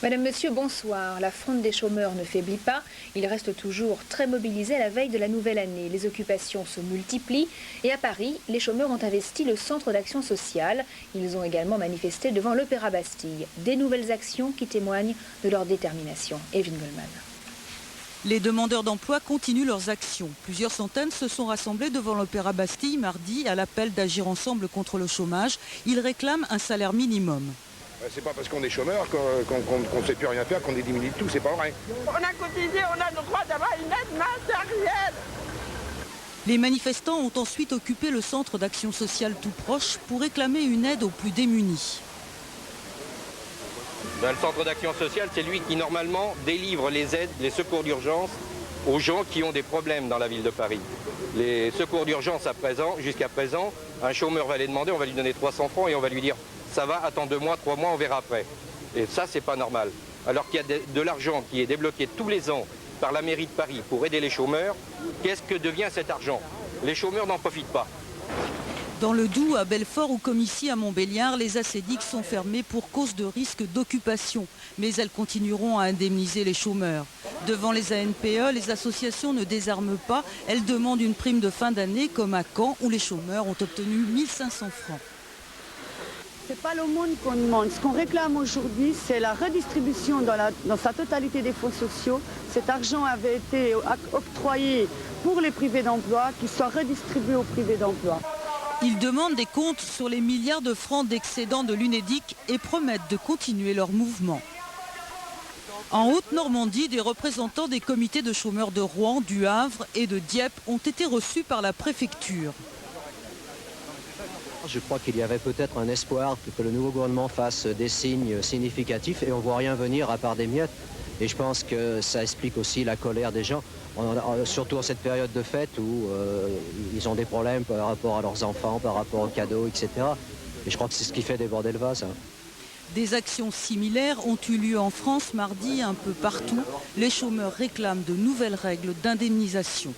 Madame, Monsieur, bonsoir. La fronde des chômeurs ne faiblit pas. Ils restent toujours très mobilisés à la veille de la nouvelle année. Les occupations se multiplient. Et à Paris, les chômeurs ont investi le centre d'action sociale. Ils ont également manifesté devant l'Opéra Bastille. Des nouvelles actions qui témoignent de leur détermination. Evelyne Goldman. Les demandeurs d'emploi continuent leurs actions. Plusieurs centaines se sont rassemblés devant l'Opéra Bastille mardi à l'appel d'Agir ensemble contre le chômage. Ils réclament un salaire minimum. C'est pas parce qu'on est chômeur qu'on ne sait plus rien faire qu'on est diminué de tout, c'est pas vrai. On a cotisé, on a le droit d'avoir une aide matérielle. Les manifestants ont ensuite occupé le centre d'action sociale tout proche pour réclamer une aide aux plus démunis. Le centre d'action sociale, c'est lui qui normalement délivre les aides, les secours d'urgence aux gens qui ont des problèmes dans la ville de Paris. Les secours d'urgence jusqu'à présent, un chômeur va les demander, on va lui donner 300 francs et on va lui dire ça va, attends 2 mois, 3 mois, on verra après. Et ça, c'est pas normal. Alors qu'il y a de l'argent qui est débloqué tous les ans par la mairie de Paris pour aider les chômeurs, qu'est-ce que devient cet argent? Les chômeurs n'en profitent pas. Dans le Doubs, à Belfort ou comme ici à Montbéliard, les ACEDIC sont fermées pour cause de risque d'occupation. Mais elles continueront à indemniser les chômeurs. Devant les ANPE, les associations ne désarment pas. Elles demandent une prime de fin d'année comme à Caen où les chômeurs ont obtenu 1500 francs. Ce n'est pas l'aumône qu'on demande. Ce qu'on réclame aujourd'hui, c'est la redistribution dans sa totalité des fonds sociaux. Cet argent avait été octroyé pour les privés d'emploi, qu'il soit redistribué aux privés d'emploi. Ils demandent des comptes sur les milliards de francs d'excédent de l'UNEDIC et promettent de continuer leur mouvement. En Haute-Normandie, des représentants des comités de chômeurs de Rouen, du Havre et de Dieppe ont été reçus par la préfecture. Je crois qu'il y avait peut-être un espoir que le nouveau gouvernement fasse des signes significatifs et on ne voit rien venir à part des miettes. Et je pense que ça explique aussi la colère des gens, surtout en cette période de fête où ils ont des problèmes par rapport à leurs enfants, par rapport aux cadeaux, etc. Et je crois que c'est ce qui fait déborder le vase. Des actions similaires ont eu lieu en France mardi un peu partout. Les chômeurs réclament de nouvelles règles d'indemnisation.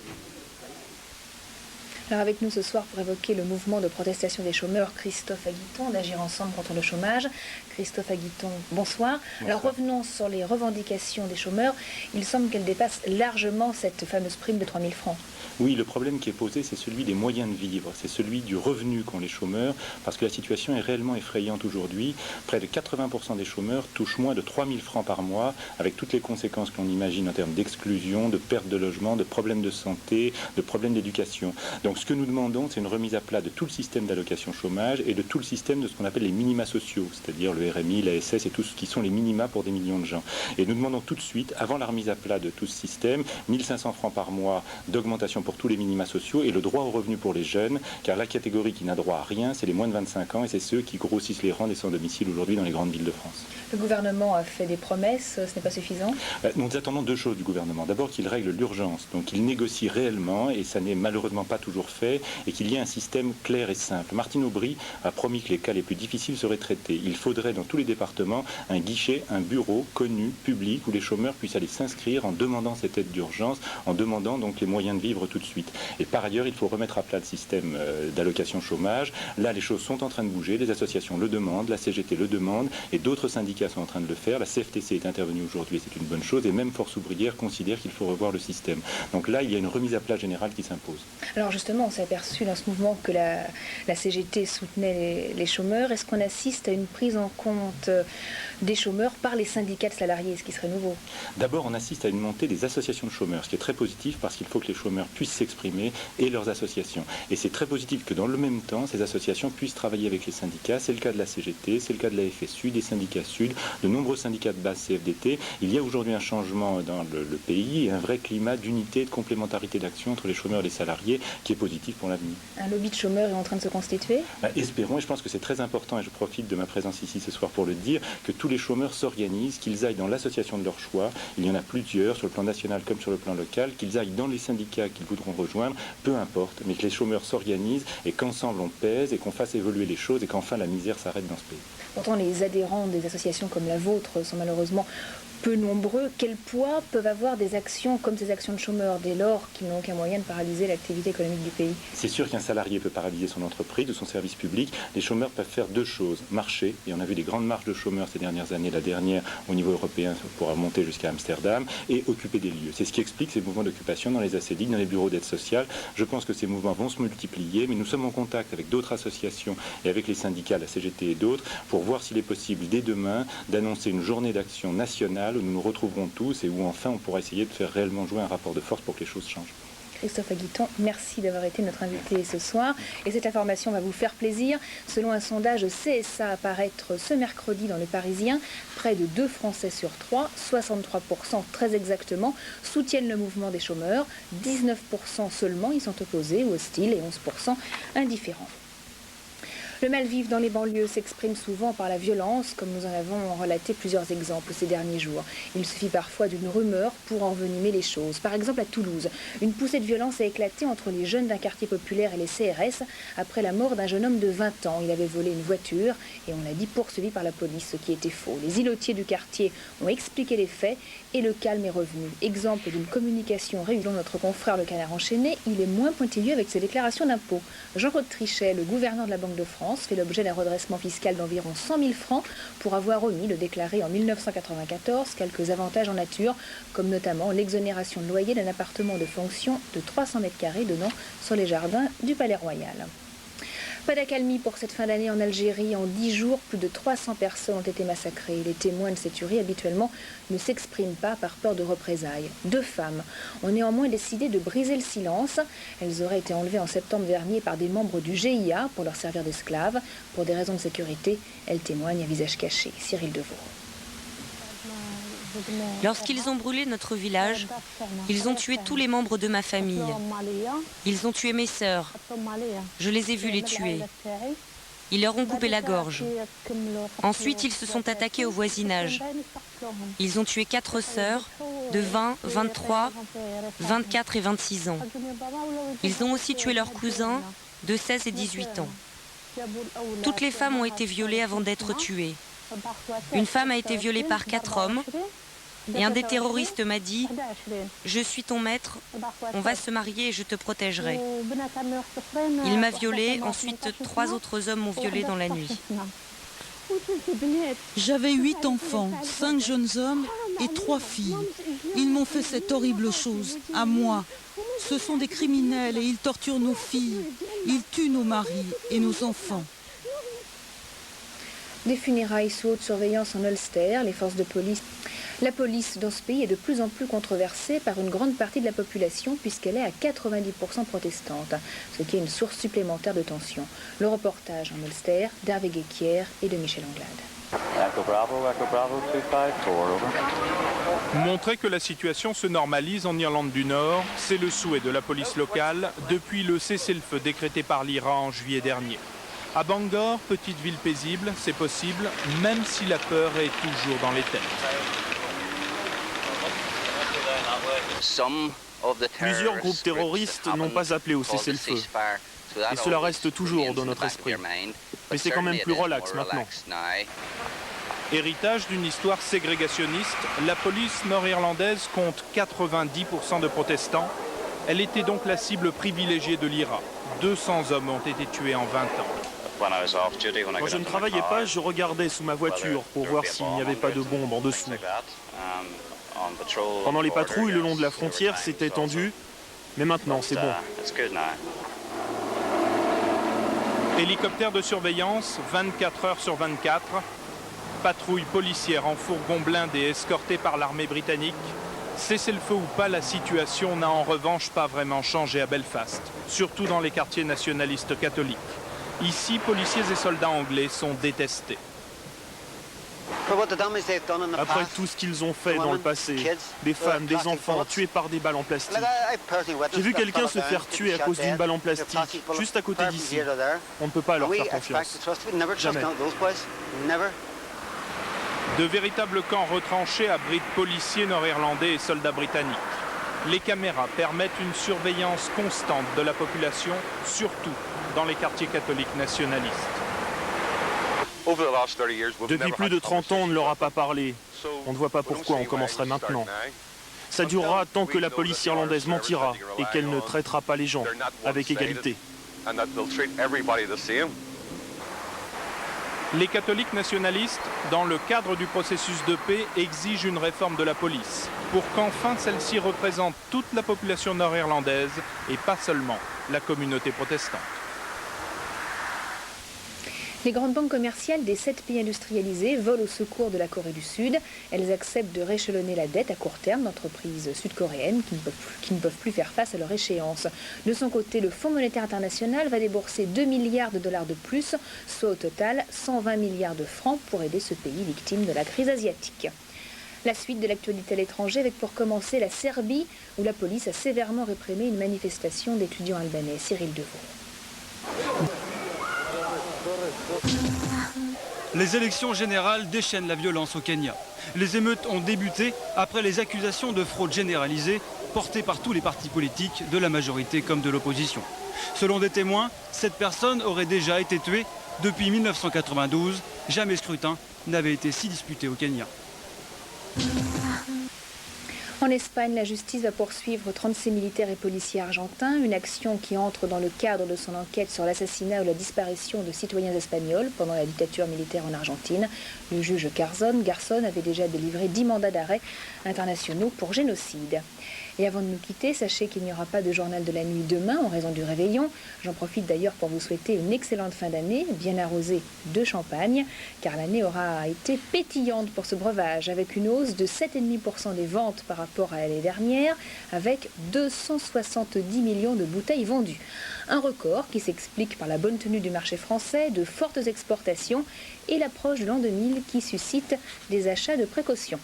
Alors avec nous ce soir pour évoquer le mouvement de protestation des chômeurs, Christophe Aguiton d'Agir ensemble contre le chômage. Christophe Aguiton, bonsoir. Alors revenons sur les revendications des chômeurs. Il semble qu'elles dépassent largement cette fameuse prime de 3 000 francs. Oui, le problème qui est posé, c'est celui des moyens de vivre, c'est celui du revenu qu'ont les chômeurs, parce que la situation est réellement effrayante aujourd'hui. Près de 80% des chômeurs touchent moins de 3 000 francs par mois, avec toutes les conséquences que l'on imagine en termes d'exclusion, de perte de logement, de problèmes de santé, de problèmes d'éducation. Donc ce que nous demandons, c'est une remise à plat de tout le système d'allocation chômage et de tout le système de ce qu'on appelle les minima sociaux, c'est-à-dire le RMI, la SS et tout ce qui sont les minima pour des millions de gens. Et nous demandons tout de suite, avant la remise à plat de tout ce système, 1500 francs par mois d'augmentation pour tous les minima sociaux et le droit au revenu pour les jeunes, car la catégorie qui n'a droit à rien, c'est les moins de 25 ans et c'est ceux qui grossissent les rangs des sans-domicile aujourd'hui dans les grandes villes de France. Le gouvernement a fait des promesses, ce n'est pas suffisant? Nous attendons 2 choses du gouvernement. D'abord qu'il règle l'urgence, donc qu'il négocie réellement, et ça n'est malheureusement pas toujours fait, et qu'il y ait un système clair et simple. Martine Aubry a promis que les cas les plus difficiles seraient traités. Il faudrait dans tous les départements un guichet, un bureau connu, public, où les chômeurs puissent aller s'inscrire en demandant cette aide d'urgence, en demandant donc les moyens de vivre tout de suite. Et par ailleurs, il faut remettre à plat le système d'allocation chômage. Là, les choses sont en train de bouger, les associations le demandent, la CGT le demande, et d'autres syndicats sont en train de le faire. La CFTC est intervenue aujourd'hui, et c'est une bonne chose, et même Force ouvrière considère qu'il faut revoir le système. Donc là, il y a une remise à plat générale qui s'impose. Alors justement, on s'est aperçu dans ce mouvement que la CGT soutenait les chômeurs. Est-ce qu'on assiste à une prise en compte des chômeurs par les syndicats de salariés, ce qui serait nouveau? D'abord, on assiste à une montée des associations de chômeurs, ce qui est très positif parce qu'il faut que les chômeurs puissent s'exprimer et leurs associations. Et c'est très positif que dans le même temps, ces associations puissent travailler avec les syndicats. C'est le cas de la CGT, c'est le cas de la FSU, des syndicats Sud, de nombreux syndicats de base CFDT. Il y a aujourd'hui un changement dans le pays et un vrai climat d'unité et de complémentarité d'action entre les chômeurs et les salariés qui est positif pour l'avenir. Un lobby de chômeurs est en train de se constituer? Espérons, et je pense que c'est très important, et je profite de ma présence ici ce soir pour le dire, que tous les chômeurs s'organisent, qu'ils aillent dans l'association de leur choix. Il y en a plusieurs, sur le plan national comme sur le plan local, qu'ils aillent dans les syndicats qu'ils voudront rejoindre, peu importe, mais que les chômeurs s'organisent et qu'ensemble on pèse et qu'on fasse évoluer les choses et qu'enfin la misère s'arrête dans ce pays. Pourtant, les adhérents des associations comme la vôtre sont malheureusement peu nombreux. Quel poids peuvent avoir des actions comme ces actions de chômeurs dès lors qu'ils n'ont aucun moyen de paralyser l'activité économique du pays? C'est sûr qu'un salarié peut paralyser son entreprise ou son service public. Les chômeurs peuvent faire deux choses. Marcher, et on a vu des grandes marches de chômeurs ces dernières années, la dernière au niveau européen pour remonter jusqu'à Amsterdam, et occuper des lieux. C'est ce qui explique ces mouvements d'occupation dans les ACDIC, dans les bureaux d'aide sociale. Je pense que ces mouvements vont se multiplier, mais nous sommes en contact avec d'autres associations et avec les syndicats, la CGT et d'autres, pour voir s'il est possible dès demain d'annoncer une journée d'action nationale où nous nous retrouverons tous et où enfin on pourra essayer de faire réellement jouer un rapport de force pour que les choses changent. Christophe Aguiton, merci d'avoir été notre invité ce soir. Et cette information va vous faire plaisir. Selon un sondage CSA à paraître ce mercredi dans Le Parisien, près de 2 Français sur 3, 63% très exactement, soutiennent le mouvement des chômeurs. 19% seulement y sont opposés ou hostiles et 11% indifférents. Le mal-vivre dans les banlieues s'exprime souvent par la violence, comme nous en avons relaté plusieurs exemples ces derniers jours. Il suffit parfois d'une rumeur pour envenimer les choses. Par exemple à Toulouse, une poussée de violence a éclaté entre les jeunes d'un quartier populaire et les CRS après la mort d'un jeune homme de 20 ans. Il avait volé une voiture et on l'a dit poursuivi par la police, ce qui était faux. Les îlotiers du quartier ont expliqué les faits et le calme est revenu. Exemple d'une communication réussite. Notre confrère Le Canard enchaîné, il est moins pointilleux avec ses déclarations d'impôts. Jean-Claude Trichet, le gouverneur de la Banque de France, fait l'objet d'un redressement fiscal d'environ 100 000 francs pour avoir omis de déclarer en 1994 quelques avantages en nature, comme notamment l'exonération de loyer d'un appartement de fonction de 300 mètres carrés donnant sur les jardins du Palais Royal. Pas d'accalmie pour cette fin d'année en Algérie. En 10 jours, plus de 300 personnes ont été massacrées. Les témoins de cette tuerie habituellement ne s'expriment pas par peur de représailles. 2 femmes ont néanmoins décidé de briser le silence. Elles auraient été enlevées en septembre dernier par des membres du GIA pour leur servir d'esclaves. Pour des raisons de sécurité, elles témoignent à visage caché. Cyril Devaux. Lorsqu'ils ont brûlé notre village, ils ont tué tous les membres de ma famille. Ils ont tué mes sœurs. Je les ai vus les tuer. Ils leur ont coupé la gorge. Ensuite, ils se sont attaqués au voisinage. Ils ont tué 4 sœurs de 20, 23, 24 et 26 ans. Ils ont aussi tué leurs cousins de 16 et 18 ans. Toutes les femmes ont été violées avant d'être tuées. Une femme a été violée par 4 hommes. Et un des terroristes m'a dit « Je suis ton maître, on va se marier et je te protégerai ». Il m'a violée, ensuite 3 autres hommes m'ont violée dans la nuit. J'avais 8 enfants, 5 jeunes hommes et 3 filles. Ils m'ont fait cette horrible chose, à moi. Ce sont des criminels et ils torturent nos filles. Ils tuent nos maris et nos enfants. Des funérailles sous haute surveillance en Ulster, les forces de police. La police dans ce pays est de plus en plus controversée par une grande partie de la population puisqu'elle est à 90% protestante, ce qui est une source supplémentaire de tension. Le reportage en Ulster d'Hervé Guéquière et de Michel Anglade. Montrer que la situation se normalise en Irlande du Nord, c'est le souhait de la police locale depuis le cessez-le-feu décrété par l'Iran en juillet dernier. À Bangor, petite ville paisible, c'est possible, même si la peur est toujours dans les têtes. Plusieurs groupes terroristes n'ont pas appelé au cessez-le-feu. Et cela reste toujours dans notre esprit. Mais c'est quand même plus relax maintenant. Héritage d'une histoire ségrégationniste, la police nord-irlandaise compte 90% de protestants. Elle était donc la cible privilégiée de l'IRA. 200 hommes ont été tués en 20 ans. Quand je ne travaillais pas, je regardais sous ma voiture pour voir s'il n'y avait pas de bombes en dessous. Pendant les patrouilles le long de la frontière, c'était tendu, mais maintenant c'est bon. Hélicoptère de surveillance, 24 heures sur 24. Patrouille policière en fourgon blindé escortée par l'armée britannique. Cessez-le-feu ou pas, la situation n'a en revanche pas vraiment changé à Belfast, surtout dans les quartiers nationalistes catholiques. Ici, policiers et soldats anglais sont détestés. Après tout ce qu'ils ont fait dans le passé, des femmes, des enfants tués par des balles en plastique. J'ai vu quelqu'un se faire tuer à cause d'une balle en plastique, juste à côté d'ici. On ne peut pas leur faire confiance. Jamais. De véritables camps retranchés abritent policiers nord-irlandais et soldats britanniques. Les caméras permettent une surveillance constante de la population, surtout dans les quartiers catholiques nationalistes. Depuis plus de 30 ans, on ne leur a pas parlé. On ne voit pas pourquoi on commencerait maintenant. Ça durera tant que la police irlandaise mentira et qu'elle ne traitera pas les gens avec égalité. Les catholiques nationalistes, dans le cadre du processus de paix, exigent une réforme de la police pour qu'enfin celle-ci représente toute la population nord-irlandaise et pas seulement la communauté protestante. Les grandes banques commerciales des 7 pays industrialisés volent au secours de la Corée du Sud. Elles acceptent de rééchelonner la dette à court terme d'entreprises sud-coréennes qui ne peuvent plus faire face à leur échéance. De son côté, le Fonds monétaire international va débourser 2 milliards de dollars de plus, soit au total 120 milliards de francs pour aider ce pays victime de la crise asiatique. La suite de l'actualité à l'étranger avec pour commencer la Serbie où la police a sévèrement réprimé une manifestation d'étudiants albanais. Cyril Devaux. Les élections générales déchaînent la violence au Kenya. Les émeutes ont débuté après les accusations de fraude généralisée portées par tous les partis politiques, de la majorité comme de l'opposition. Selon des témoins, cette personne aurait déjà été tuée depuis 1992. Jamais scrutin n'avait été si disputé au Kenya. En Espagne, la justice va poursuivre 36 militaires et policiers argentins, une action qui entre dans le cadre de son enquête sur l'assassinat ou la disparition de citoyens espagnols pendant la dictature militaire en Argentine. Le juge Garzón avait déjà délivré 10 mandats d'arrêt internationaux pour génocide. Et avant de nous quitter, sachez qu'il n'y aura pas de journal de la nuit demain en raison du réveillon. J'en profite d'ailleurs pour vous souhaiter une excellente fin d'année, bien arrosée de champagne, car l'année aura été pétillante pour ce breuvage, avec une hausse de 7,5% des ventes par rapport à l'année dernière, avec 270 millions de bouteilles vendues. Un record qui s'explique par la bonne tenue du marché français, de fortes exportations et l'approche de l'an 2000 qui suscite des achats de précaution.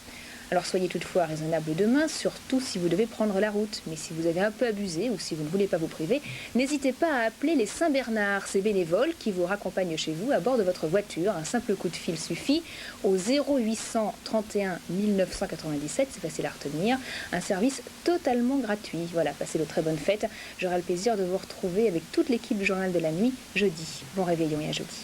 Alors soyez toutefois raisonnable demain, surtout si vous devez prendre la route. Mais si vous avez un peu abusé ou si vous ne voulez pas vous priver, n'hésitez pas à appeler les Saint-Bernard, ces bénévoles qui vous raccompagnent chez vous à bord de votre voiture. Un simple coup de fil suffit au 0800 31 1997, c'est facile à retenir. Un service totalement gratuit. Voilà, passez de très bonnes fêtes. J'aurai le plaisir de vous retrouver avec toute l'équipe du Journal de la Nuit jeudi. Bon réveillon et à jeudi.